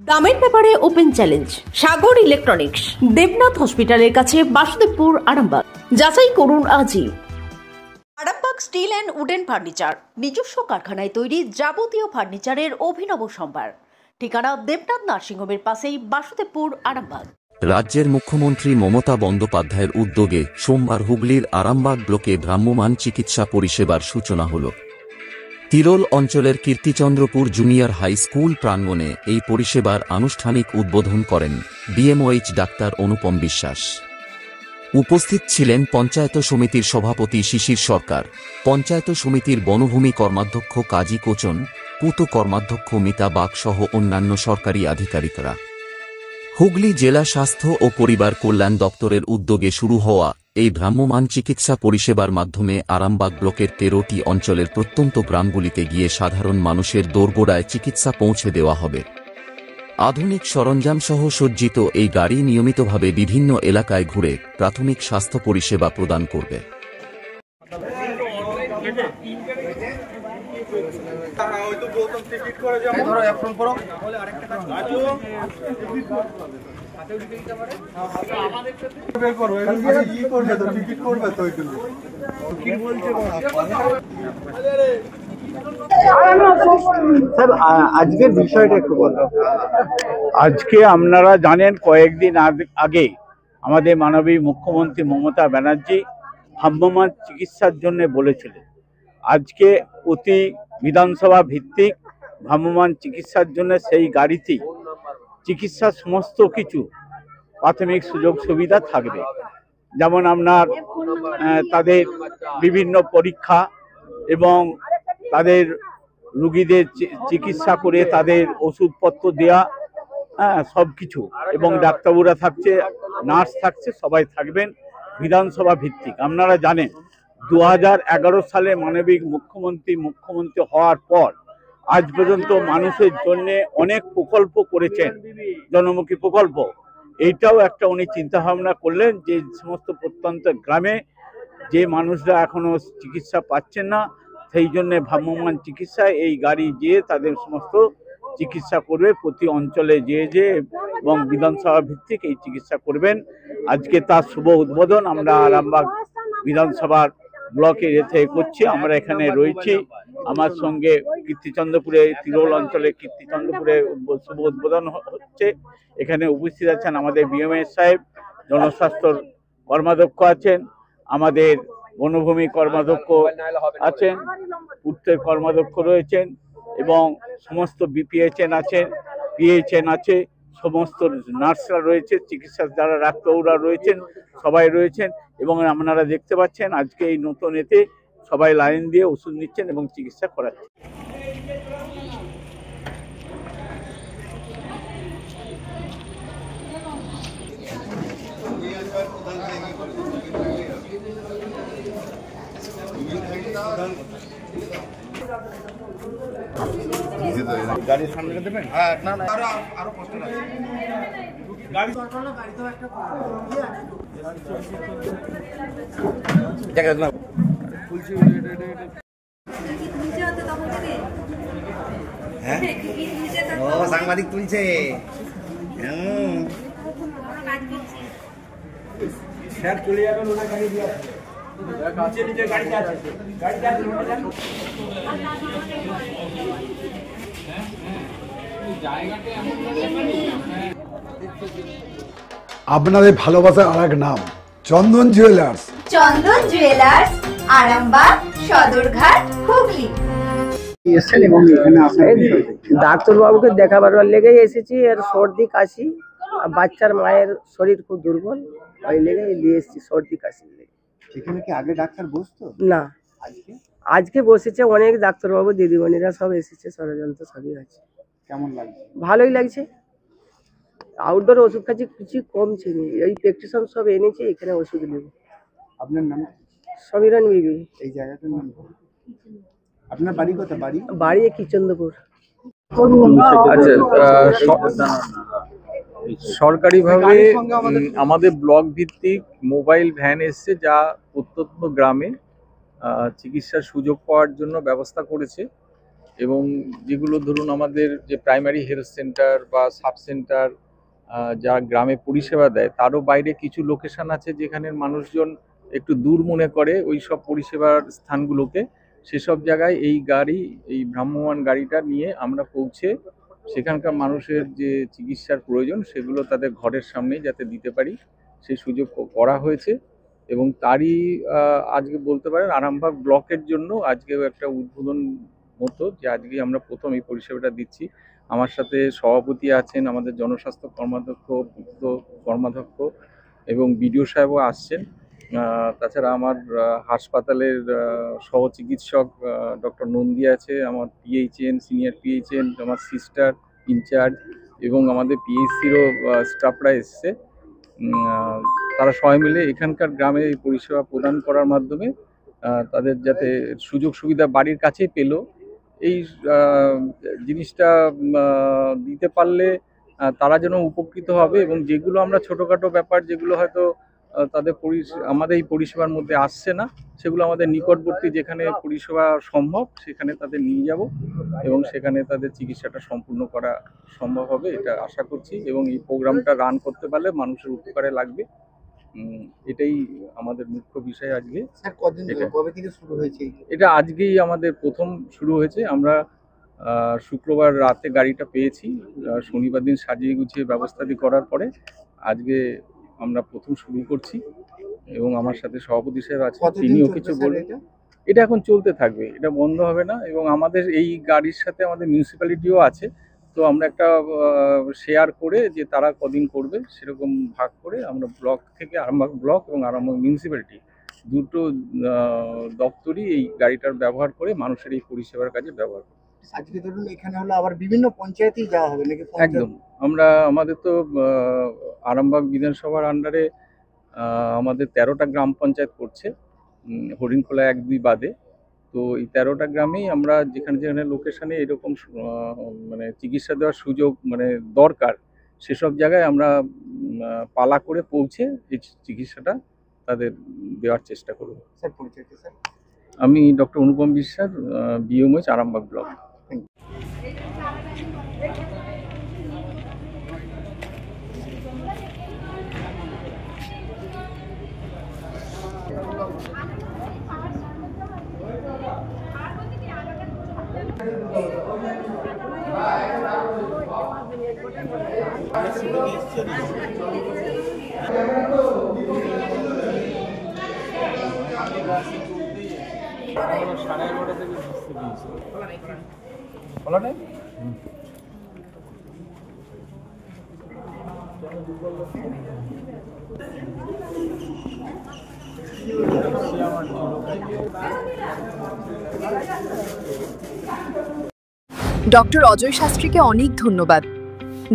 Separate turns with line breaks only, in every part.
দামের ব্যাপারে open challenge সাগর electronics, Debnath হসপিটালের কাছে, বাসুদেবপুর, আরামবাগ। যাচাই করুন আজই। Arambagh steel and wooden furniture, নিজস্ব কারখানায় তৈরি যাবতীয় ফার্নিচারের অভিনব সম্ভার। ঠিকানা দেবনাথ নার্সিংহোমের পাশেই, বাসুদেবপুর, আরামবাগ।
রাজ্যের মুখ্যমন্ত্রী মমতা বন্দ্যোপাধ্যায়ের উদ্যোগে সোমবার হুগলির আরামবাগ ব্লকে ভ্রাম্যমাণ চিকিৎসা পরিষেবার সূচনা হল। তিরোল অঞ্চলের কীর্তিচন্দ্রপুর জুনিয়র হাই স্কুল প্রাঙ্গণে এই পরিষেবার আনুষ্ঠানিক উদ্বোধন করেন বিএমওএইচ ডাক্তার অনুপম বিশ্বাস। উপস্থিত ছিলেন পঞ্চায়েত সমিতির সভাপতি শিশির সরকার, পঞ্চায়েত সমিতির বনভূমি কর্মাধ্যক্ষ কাজী কোচন, পূর্ত কর্মাধ্যক্ষ মিতা বাগ সহ অন্যান্য সরকারি আধিকারিকরা। হুগলি জেলা স্বাস্থ্য ও পরিবার কল্যাণ দপ্তরের উদ্যোগে শুরু হওয়া এই ভ্রাম্যমাণ চিকিৎসা পরিষেবার মাধ্যমে আরামবাগ ব্লকের 13টি অঞ্চলের প্রত্যন্ত গ্রামগুলিতে গিয়ে সাধারণ মানুষের দোরগোড়ায় চিকিৎসা পৌঁছে দেওয়া হবে। আধুনিক সরঞ্জামসহ সজ্জিত এই গাড়ি নিয়মিতভাবে বিভিন্ন এলাকায় ঘুরে প্রাথমিক স্বাস্থ্য পরিষেবা প্রদান করবে।
আজকের বিষয়টা একটু বলো। আজকে আপনারা জানেন কয়েকদিন আগে আমাদের মাননীয় মুখ্যমন্ত্রী মমতা ব্যানার্জি ভ্রাম্যমাণ চিকিৎসার জন্য বলেছিলেন। আজকে প্রতি বিধানসভা ভিত্তিক ভ্রাম্যমাণ চিকিৎসার জন্য সেই গাড়িতেই চিকিৎসার সমস্ত কিছু প্রাথমিক সুযোগ সুবিধা থাকবে। যেমন আপনার তাদের বিভিন্ন পরীক্ষা এবং তাদের রুগীদের চিকিৎসা করে তাদের ওষুধপত্র দেওয়া, সব কিছু, এবং ডাক্তারবাবুরা থাকছে, নার্স থাকছে, সবাই থাকবেন বিধানসভা ভিত্তিক। আপনারা জানেন 2011 সালে মাননীয় মুখ্যমন্ত্রী হওয়ার পর আজ পর্যন্ত মানুষের জন্য অনেক প্রকল্প করেছেন, জনমুখী প্রকল্প। এইটাও একটা উনি চিন্তা ভাবনা করলেন যে সমস্ত প্রত্যন্ত গ্রামে যে মানুষরা এখনো চিকিৎসা পাচ্ছেন না, সেই জন্য ভ্রাম্যমাণ চিকিৎসায় এই গাড়ি যেয়ে তাদের সমস্ত চিকিৎসা করবে, প্রতি অঞ্চলে যেয়ে এবং বিধানসভা ভিত্তিক এই চিকিৎসা করবেন। আজকে তার শুভ উদ্বোধন আমরা আরামবাগ বিধানসভার ব্লকে করছি। আমরা এখানে রয়েছি, আমার সঙ্গে কীর্তিচন্দ্রপুরে, তিরোল অঞ্চলে কীর্তিচন্দ্রপুরে শুভ উদ্বোধন হচ্ছে। এখানে উপস্থিত আছেন আমাদের বিএমএ সাহেব, জনস্বাস্থ্য কর্মাধ্যক্ষ আছেন, আমাদের বনভূমি কর্মাধ্যক্ষ আছেন, পূর্তের কর্মাধ্যক্ষ রয়েছেন, এবং সমস্ত বিপিএইচএন আছেন, পিএইচএন আছে, সমস্ত নার্সরা রয়েছে, চিকিৎসা যারা ডাক্তাররা রয়েছেন, সবাই রয়েছেন। এবং আপনারা দেখতে পাচ্ছেন আজকে এই নতুন এতে সবাই লাইন দিয়ে ওষুধ নিচ্ছেন এবং চিকিৎসা করাচ্ছেন। গাড়ির সামনে দেবেন? হ্যাঁ, না না, আরো কষ্ট আছে। গাড়ি তো একটা জায়গা না ফুলছি। হ্যাঁ, ও সাংবাদিক তুলছে। স্যার চলে যাবেন, ওনার গাড়ি দিয়ে কাছে নিচে গাড়ি আছে, গাড়ি আছে।
আপনাদের ভালোবাসার আরেক নাম চন্দন জুয়েলার্স।
চন্দন জুয়েলার্স, আরামবাগ, সদরঘাট, হুগলি।
ডাক্তারবাবুকে দেখাবার লেগে এসেছি। এর সর্দি কাশি, বাচ্চার মায়ের শরীর খুব দুর্বল, ওই লেগে নিয়ে এসেছি, সর্দি কাশি লেগে।
এখানে কি আগে ডাক্তার বসতো?
না, আজকে বসেছে অনেক ডাক্তারবাবু, দিদিমণিরা সব এসেছে, ষড়যন্ত্র সবই আছে।
কেমন লাগছে?
ভালোই লাগছে। আউটডোর ওষুধ খাচ্ছি, কিছু কমছে নি, এই প্রেসক্রিপশন সব এনেছে, এখানে ওষুধ নেব।
আপনার নাম?
সমীরণ বিবি।
এই জায়গাটার নাম? আপনার বাড়ি কোথায়?
বাড়ি কীর্তিচন্দ্রপুর।
আচ্ছা, সরকারিভাবে আমাদের ব্লক ভিত্তিক মোবাইল ভ্যান এসছে, যা প্রত্যন্ত গ্রামে চিকিৎসার সুযোগ পাওয়ার জন্য ব্যবস্থা করেছে। এবং যেগুলো ধরুন আমাদের যে প্রাইমারি হেলথ সেন্টার বা সাব সেন্টার যারা গ্রামে পরিষেবা দেয়, তারও বাইরে কিছু লোকেশন আছে যেখানে মানুষজন একটু দূর মনে করে ওই সব পরিষেবার স্থানগুলোকে। সেসব জায়গায় এই ভ্রাম্যমাণ গাড়িটা নিয়ে আমরা পৌঁছে সেখানকার মানুষের যে চিকিৎসার প্রয়োজন সেগুলো তাদের ঘরের সামনেই যাতে দিতে পারি সেই সুযোগ করা হয়েছে। এবং তারই আজকে বলতে পারেন আরামবাগ ব্লকের জন্য আজকেও একটা উদ্বোধন মতো, যে আজকে আমরা প্রথম এই পরিষেবাটা দিচ্ছি। আমার সাথে সভাপতি আছেন, আমাদের জনস্বাস্থ্য কর্মাধ্যক্ষ, পূর্ত কর্মাধ্যক্ষ এবং বিডিও সাহেবও আসছেন। তাছাড়া আমার হাসপাতালের সহ চিকিৎসক ডক্টর নন্দী আছে, আমার পিএইচএন, সিনিয়র পিএইচএন, আমার সিস্টার ইনচার্জ এবং আমাদের পিএইচসিরও স্টাফরা এসছে। তারা সবাই মিলে এখানকার গ্রামে এই পরিষেবা প্রদান করার মাধ্যমে তাদের যাতে সুযোগ সুবিধা বাড়ির কাছেই পেল, এই জিনিসটা দিতে পারলে তারা যেন উপকৃত হবে। এবং যেগুলো আমরা ছোটোখাটো ব্যাপার যেগুলো হয়তো তাদের আমাদের এই পরিষেবার মধ্যে আসছে না, সেগুলো আমাদের নিকটবর্তী যেখানে পরিষেবা সম্ভব সেখানে তাদের নিয়ে যাব এবং সেখানে তাদের চিকিৎসাটা সম্পূর্ণ করা সম্ভব হবে এটা আশা করছি। এবং এই প্রোগ্রামটা রান করতে পারলে মানুষের উপকারে লাগবে, এটাই আমাদের মুখ্য বিষয় আজকে।
কবে থেকে শুরু হয়েছে?
এটা আজকেই আমাদের প্রথম শুরু হয়েছে। আমরা শুক্রবার রাতে গাড়িটা পেয়েছি, শনিবার দিন সাজিয়ে গুছিয়ে ব্যবস্থাটি করার পরে আজকে আমরা প্রথম শুরু করছি। এবং আমার সাথে সভাপতি সাহেব আছে, তিনিও কিছু বলবেন। এটা এখন চলতে থাকবে, এটা বন্ধ হবে না। এবং আমাদের এই গাড়ির সাথে আমাদের মিউনিসিপ্যালিটিও আছে, তো আমরা একটা শেয়ার করে যে তারা কদিন করবে সেরকম ভাগ করে আমরা ব্লক থেকে আরামবাগ ব্লক এবং আরামবাগ মিউনিসিপ্যালিটি দুটো দপ্তরই এই গাড়িটার ব্যবহার করে মানুষের এই পরিষেবার কাজে ব্যবহার করে।
আজকে ধরুন এখানে হলো আবার বিভিন্ন পঞ্চায়েতেই যাওয়া হবে নাকি?
একদম, আমাদের তো আরামবাগ বিধানসভার আন্ডারে আমাদের 13টা গ্রাম পঞ্চায়েত পড়ছে, হরিণখোলা 1-2 বাদে। তো এই 13টা গ্রামেই আমরা যেখানে যেখানে লোকেশনে এরকম মানে চিকিৎসা দেওয়ার সুযোগ মানে দরকার, সেসব জায়গায় আমরা পালা করে পৌঁছে এই চিকিৎসাটা তাদের দেওয়ার চেষ্টা করব।
স্যার পরিচয় স্যার?
আমি doctor Anupam Biswas, BMH Arambagh block.
Doctor Ajay শাস্ত্রীকে অনেক ধন্যবাদ।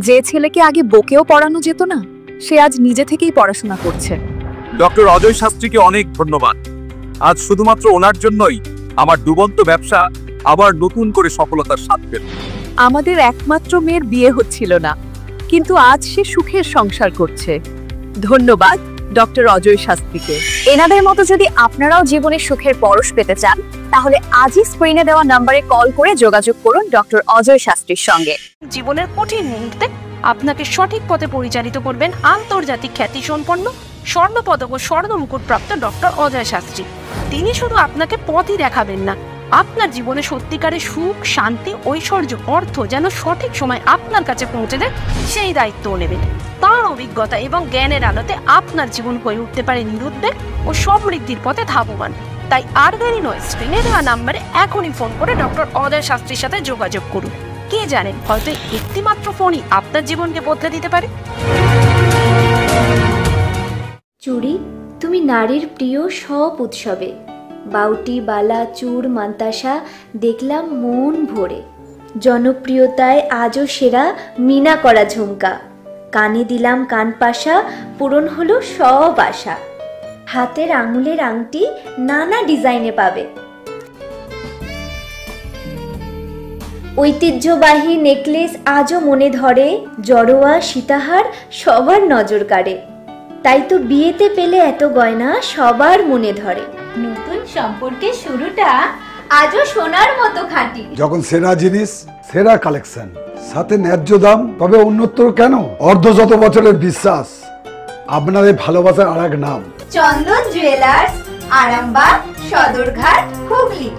যে ছেলেকে আগে বকেও পড়ানো যেত না, সে আজ নিজে থেকেই পড়াশোনা করছে।
ডক্টর অজয় শাস্ত্রীকে অনেক ধন্যবাদ। আজ শুধুমাত্র ওনার জন্যই আমার ডুবন্ত ব্যবসা আবার নতুন করে সফলতার স্বাদ পেল।
আমাদের একমাত্র মেয়ের বিয়ে হচ্ছিল না, কিন্তু আজ সে সুখের সংসার করছে। ধন্যবাদ ডক্টর অজয় শাস্ত্রীকে। এনাদের মতো যদি আপনারাও জীবনে সুখের পরশ পেতে চান, তাহলে আজই স্ক্রিনে দেওয়া নম্বরে কল করে যোগাযোগ করুন ডক্টর অজয় শাস্ত্রীর সঙ্গে।
জীবনের কঠিন মুহূর্তে আপনাকে সঠিক পথে পরিচালিত করবেন আন্তর্জাতিক খ্যাতিসম্পন্ন স্বর্ণপদক ও স্বর্ণ মুকুট প্রাপ্ত ডক্টর অজয় শাস্ত্রী। তিনি শুধু আপনাকে পথই দেখাবেন না, আপনার জীবনে সত্যিকারের সুখ, শান্তি, ঐশ্বর্য, অর্থ যেন সঠিক সময় আপনার কাছে পৌঁছে দেয় সেই দায়িত্বও নেবেন। তার অভিজ্ঞতা এবং জ্ঞানের আলোতে আপনার জীবন হয়ে উঠতে পারে নিরুদ্বেগ ও সমৃদ্ধির পথে ধাবমান। তাই আর দেরি নয়, স্ক্রিনে দেওয়া নাম্বারে এখনই ফোন করে ডক্টর অজয় শাস্ত্রীর সাথে যোগাযোগ করুন। কে জানেন, হয়তো একটি মাত্র ফোনই আপনার জীবনকে বদলে দিতে পারে।
চুড়ি, তুমি নারীর প্রিয় সব উৎসবে। বাউটি, বালা, চূড়, মান্তাসা দেখলাম মন ভরে। জনপ্রিয়তায় আজও সেরা মিনা করা ঝুমকা। কানে দিলাম কানপাশা, পূরণ হলো সব আশা। হাতের আঙুলের আংটি নানা ডিজাইনে পাবে। ঐতিহ্যবাহী নেকলেস আজও মনে ধরে। জড়োয়া, সীতাহার সবার নজর কাড়ে। তাই তো বিয়েতে পেলে এত গয়না সবার মনে ধরে।
নতুন সম্পর্কের শুরুটা আজও সোনার মতো খাঁটি।
যখন সেরা জিনিস, সেরা কালেকশন, সাথে ন্যায্য দাম, তবে উন্নতর কেন? অর্ধশত বছরের বিশ্বাস, আপনাদের ভালোবাসার আর এক নাম।
চন্দন জুয়েলার্স, আরামবাগ, সদরঘাট, হুগলি।